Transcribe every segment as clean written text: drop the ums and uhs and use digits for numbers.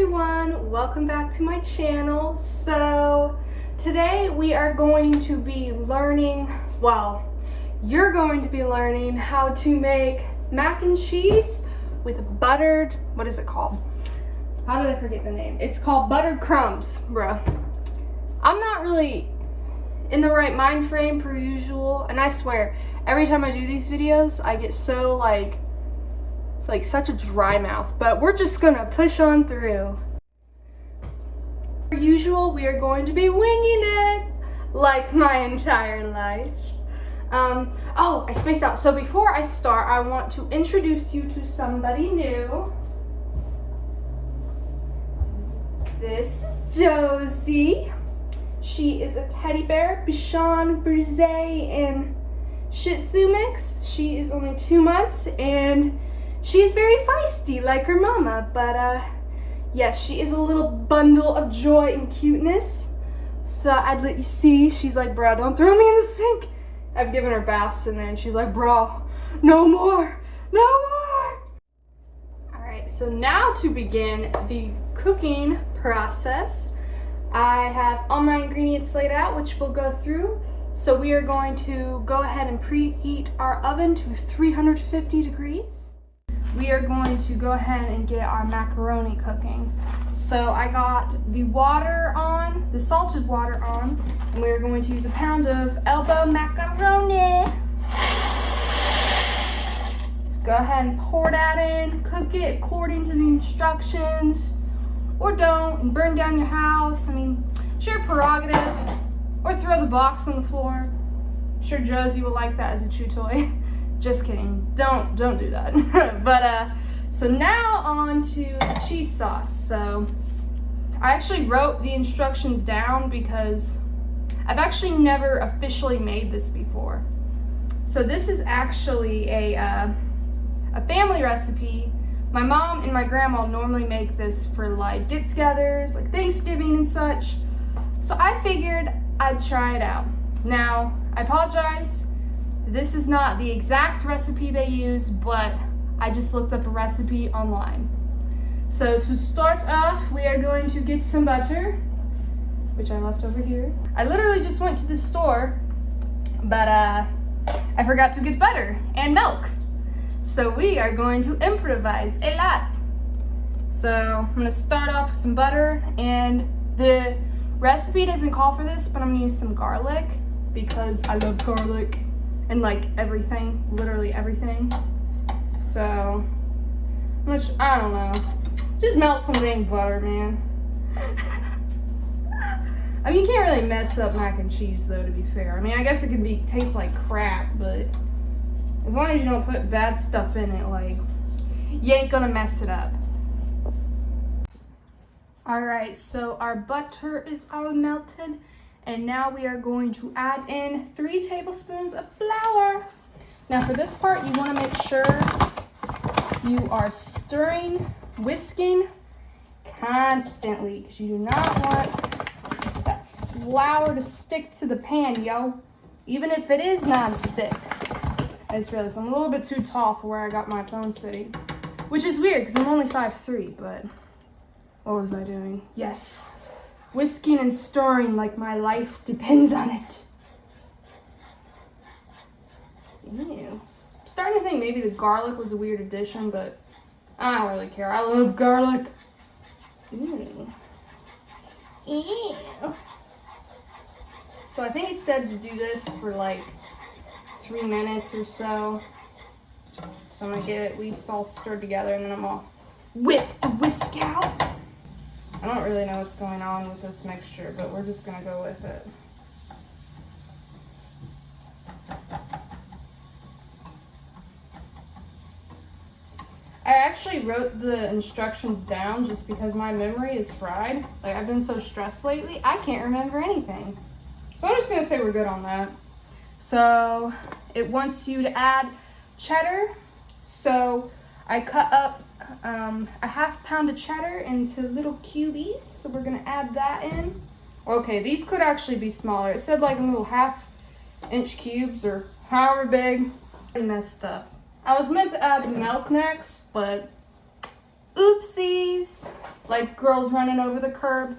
everyone, welcome back to my channel. So today we are going to be learning, you're going to be learning how to make mac and cheese with buttered, what is it called? How did I forget the name? It's called buttered crumbs, bro. I'm not really in the right mind frame per usual, and I swear every time I do these videos I get so like such a dry mouth, but we're just gonna push on through. Per usual, we are going to be winging it like my entire life. Oh, I spaced out. So before I start, I want to introduce you to somebody new. This is Josie. She is a teddy bear, Bichon Brise and Shih Tzu mix. She is only 2 months and she is very feisty like her mama, but yes, she is a little bundle of joy and cuteness. Thought I'd let you see. She's like, bro, don't throw me in the sink. I've given her baths in there and she's like, bro, no more, no more. All right, so now to begin the cooking process, I have all my ingredients laid out, which we'll go through. So we are going to go ahead and preheat our oven to 350 degrees. We are going to go ahead and get our macaroni cooking. So I got the water on, the salted water on, and we're going to use a pound of elbow macaroni. Go ahead and pour that in, cook it according to the instructions, or don't, and burn down your house. I mean, it's your prerogative, or throw the box on the floor. I'm sure Josie will like that as a chew toy. Just kidding, don't do that. But so now on to the cheese sauce. So I actually wrote the instructions down because I've actually never officially made this before. So this is actually a family recipe. My mom and my grandma normally make this for like get-togethers, like Thanksgiving and such. So I figured I'd try it out. Now, I apologize. This is not the exact recipe they use, but I just looked up a recipe online. So to start off, we are going to get some butter, which I left over here. I literally just went to the store, but I forgot to get butter and milk. So we are going to improvise a lot. So I'm gonna start off with some butter, and the recipe doesn't call for this, but I'm gonna use some garlic because I love garlic. And like everything, literally everything. So, I don't know. Just melt some dang butter, man. I mean, you can't really mess up mac and cheese though, to be fair. I mean, I guess it could taste like crap, but as long as you don't put bad stuff in it, like, you ain't gonna mess it up. All right, so our butter is all melted. And now we are going to add in 3 tablespoons of flour. Now for this part, you want to make sure you are stirring, whisking constantly, because you do not want that flour to stick to the pan, yo. Even if it is non-stick. I just realized I'm a little bit too tall for where I got my phone sitting, which is weird because I'm only 5'3", but what was I doing? Yes. Whisking and stirring like my life depends on it. Ew. I'm starting to think maybe the garlic was a weird addition, but I don't really care. I love garlic. Ew. Ew. So I think it said to do this for like 3 minutes or so. So I'm gonna get it at least all stirred together, and then I'm gonna whip the whisk out. I don't really know what's going on with this mixture, but we're just gonna go with it. I actually wrote the instructions down just because my memory is fried. Like, I've been so stressed lately, I can't remember anything. So I'm just gonna say we're good on that. So it wants you to add cheddar. So I cut up a ½ pound of cheddar into little cubies, so we're gonna add that in. Okay, these could actually be smaller. It said like in little ½ cubes or however big. I messed up. I was meant to add milk next, but oopsies. like girls running over the curb.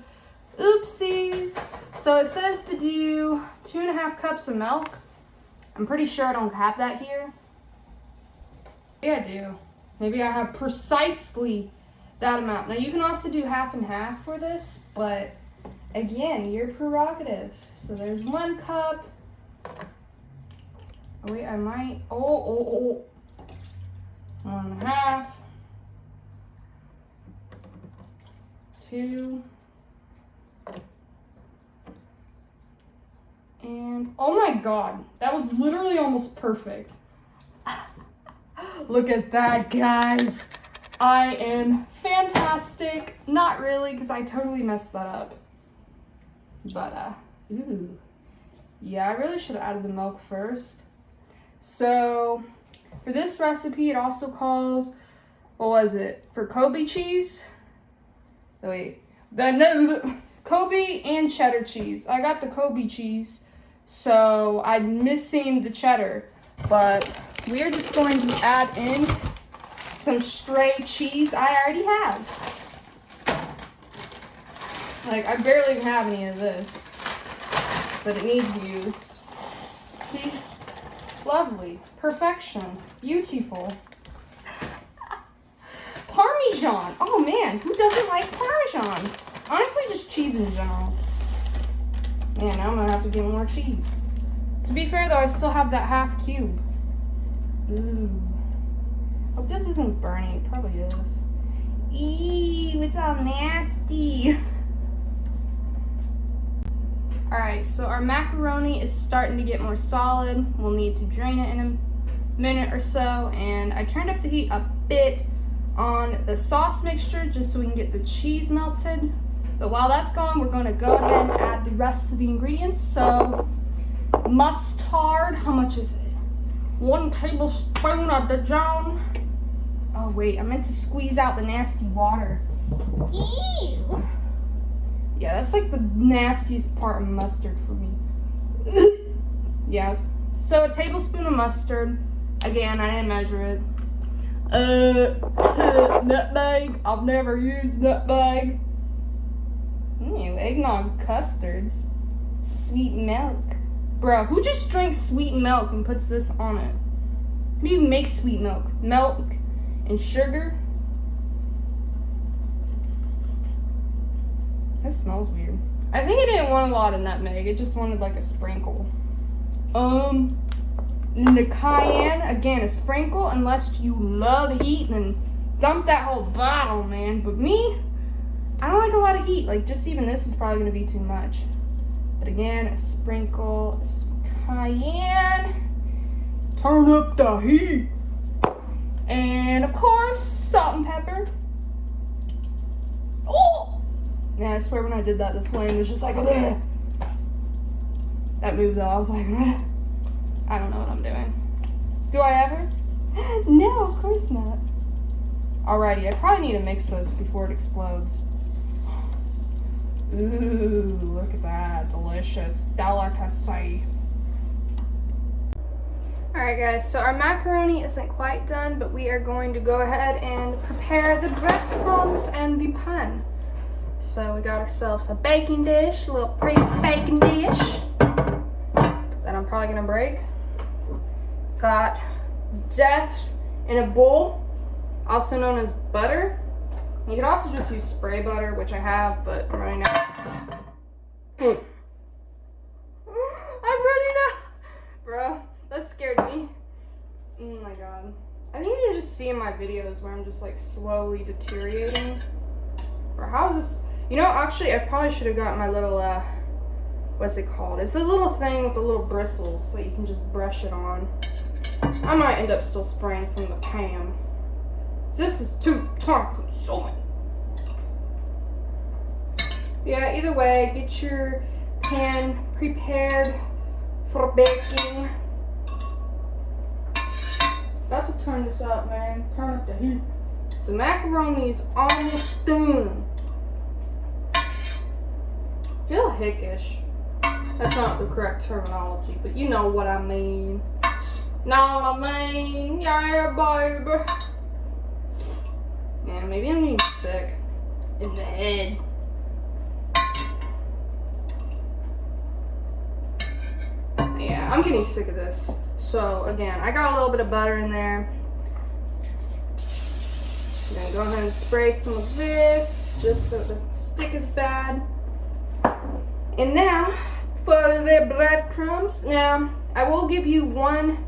Oopsies. So it says to do 2.5 cups of milk. I'm pretty sure I don't have that here. Yeah, I do. Maybe I have precisely that amount. Now you can also do half and half for this, but again, your prerogative. So there's 1 cup. Oh wait, I might, 1.5. 2. And oh my god, that was literally almost perfect. Look at that, guys. I am fantastic. Not really, because I totally messed that up. But, ooh. Yeah, I really should have added the milk first. So, for this recipe, it also calls, what was it? For Kobe cheese? Wait. Kobe and cheddar cheese. I got the Kobe cheese, so I'm missing the cheddar. But we are just going to add in some stray cheese I already have. Like, I barely even have any of this, but it needs used. See? Lovely. Perfection. Beautiful. Parmesan. Oh man, who doesn't like Parmesan? Honestly, just cheese in general. Man, now I'm gonna have to get more cheese. To be fair though, I still have that half cube. Ooh. Hope this isn't burning. It probably is. Ew, it's all nasty. Alright, so our macaroni is starting to get more solid. We'll need to drain it in a minute or so. And I turned up the heat a bit on the sauce mixture just so we can get the cheese melted. But while that's going, we're going to go ahead and add the rest of the ingredients. So, mustard, how much is it? 1 tablespoon of Dijon. Oh wait, I meant to squeeze out the nasty water. Ew. Yeah, that's like the nastiest part of mustard for me. Yeah, so a tablespoon of mustard. Again, I didn't measure it. Nutmeg. I've never used nutmeg. Ew, eggnog custards. Sweet milk. Bro, who just drinks sweet milk and puts this on it? How do you make sweet milk? Milk and sugar? That smells weird. I think it didn't want a lot of nutmeg. It just wanted like a sprinkle. The cayenne, again, a sprinkle. Unless you love heat, then dump that whole bottle, man. But me, I don't like a lot of heat. Like, just even this is probably gonna be too much. But again, a sprinkle of some cayenne. Turn up the heat. And of course, salt and pepper. Oh! Yeah, I swear when I did that, the flame was just like, bleh. That moved though, I was like, bleh. I don't know what I'm doing. Do I ever? No, of course not. Alrighty, I probably need to mix this before it explodes. Ooh, look at that, delicious delicacy. Alright guys, so our macaroni isn't quite done, but we are going to go ahead and prepare the breadcrumbs and the pan. So we got ourselves a baking dish, a little pretty baking dish that I'm probably gonna break. Got death in a bowl, also known as butter. You could also just use spray butter, which I have, but I'm running out. I'm running out! Bro, that scared me. Oh my god. I think you can just see in my videos where I'm just like slowly deteriorating. Bro, how is this? You know, actually, I probably should have got my little, what's it called? It's a little thing with the little bristles so you can just brush it on. I might end up still spraying some of the pan. This is too time-consuming. Yeah, either way, get your pan prepared for baking. About to turn this up, man. Turn up the heat. So macaroni is almost done. I feel hickish. That's not the correct terminology, but you know what I mean. Know what I mean? Yeah, baby. Man, maybe I'm getting sick. in the head. Yeah, I'm getting sick of this. So again, I got a little bit of butter in there. I'm gonna go ahead and spray some of this just so it doesn't stick as bad. And now for the breadcrumbs. Now, I will give you one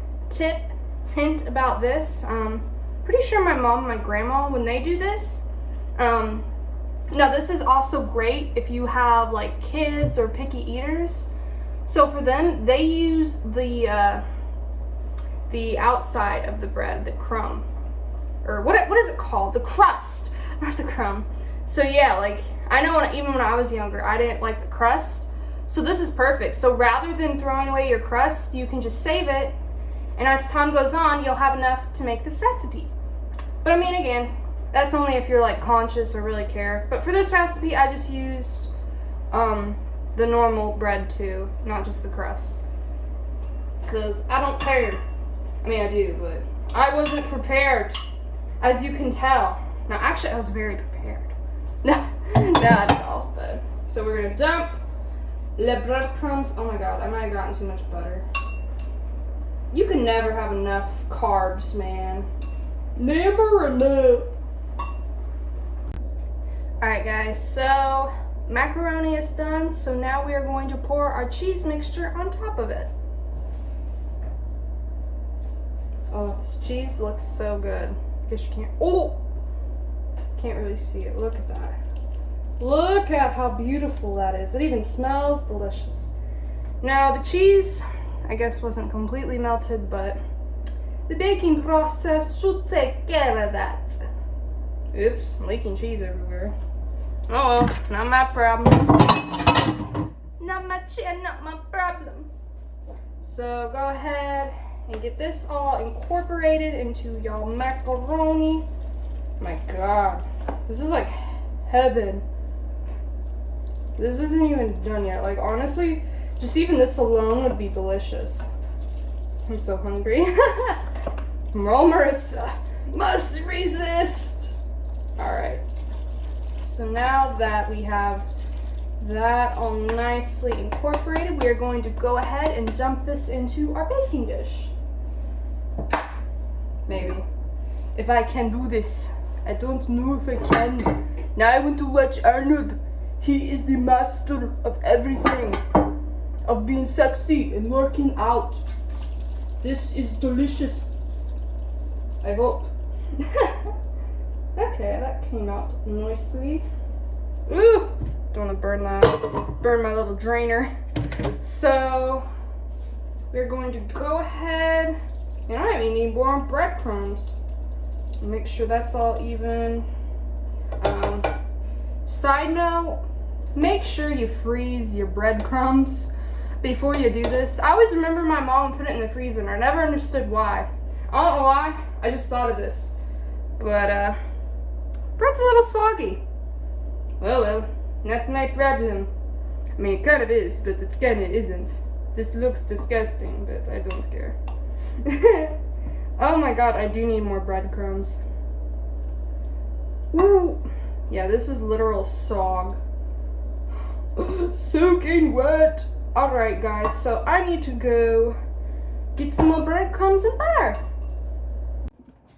hint about this. Pretty sure my mom and my grandma, when they do this, now this is also great if you have like kids or picky eaters. So for them, they use the outside of the bread, the crumb, or what is it called? The crust, not the crumb. So yeah, like I know even when I was younger, I didn't like the crust. So this is perfect. So rather than throwing away your crust, you can just save it, and as time goes on, you'll have enough to make this recipe. But I mean, again, that's only if you're like conscious or really care. But for this recipe, I just used the normal bread too, not just the crust. Because I don't care. I mean, I do, but I wasn't prepared, as you can tell. Now, actually, I was very prepared. No, not at all. But so we're gonna dump the breadcrumbs. Oh my god, I might have gotten too much butter. You can never have enough carbs, man. Never enough. Alright guys, so macaroni is done, so now we are going to pour our cheese mixture on top of it. Oh, this cheese looks so good. Guess you can't, oh! Can't really see it. Look at that. Look at how beautiful that is. It even smells delicious. Now the cheese, I guess, wasn't completely melted, but the baking process should take care of that. Oops, I'm leaking cheese everywhere. Oh well, not my problem. Not my problem. So go ahead and get this all incorporated into your macaroni. My god, this is like heaven. This isn't even done yet. Like honestly, just even this alone would be delicious. I'm so hungry. Marissa must resist. Alright. So now that we have that all nicely incorporated, we are going to go ahead and dump this into our baking dish. Maybe. If I can do this. I don't know if I can. Now I want to watch Arnold. He is the master of everything. Of being sexy and working out. This is delicious. I hope. Okay, that came out nicely. Ooh! Don't want to burn that. Burn my little drainer. So, we're going to go ahead, and I don't even need more breadcrumbs. Make sure that's all even. Side note, make sure you freeze your breadcrumbs before you do this. I always remember my mom would put it in the freezer, and I never understood why. I don't know why, I just thought of this. But, bread's a little soggy. Well, not my problem. I mean, it kind of is, but it kind of isn't. This looks disgusting, but I don't care. Oh my god, I do need more breadcrumbs. Ooh! Yeah, this is literal sog. Soaking wet! Alright guys, so I need to go get some more breadcrumbs and butter.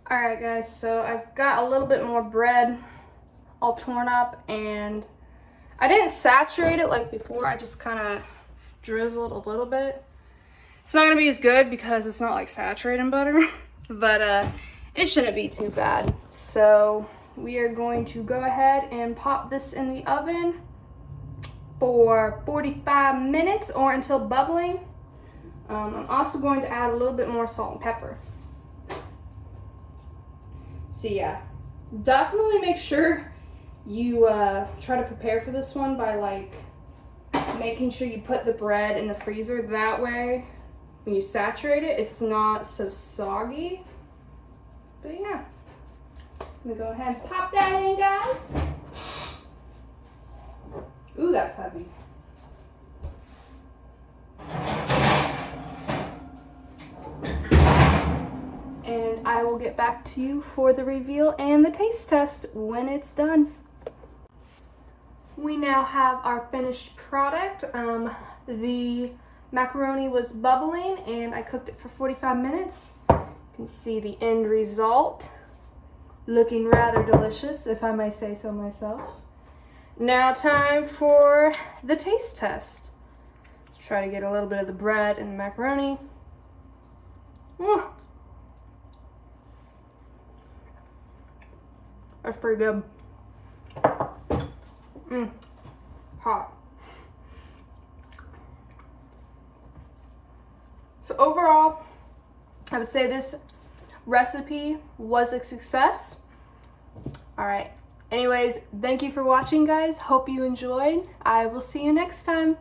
Alright guys, so I've got a little bit more bread all torn up, and I didn't saturate it like before. I just kind of drizzled a little bit. It's not going to be as good because it's not like saturated in butter, but it shouldn't be too bad. So we are going to go ahead and pop this in the oven for 45 minutes or until bubbling. I'm also going to add a little bit more salt and pepper. So yeah, definitely make sure you try to prepare for this one by like making sure you put the bread in the freezer. That way when you saturate it, it's not so soggy. But yeah, I'm gonna go ahead and pop that in, guys. Ooh, that's heavy. And I will get back to you for the reveal and the taste test when it's done. We now have our finished product. The macaroni was bubbling and I cooked it for 45 minutes. You can see the end result. Looking rather delicious, if I may say so myself. Now time for the taste test. Let's try to get a little bit of the bread and the macaroni. That's pretty good. Hot. So overall, I would say this recipe was a success. All right. Anyways, thank you for watching, guys. Hope you enjoyed. I will see you next time.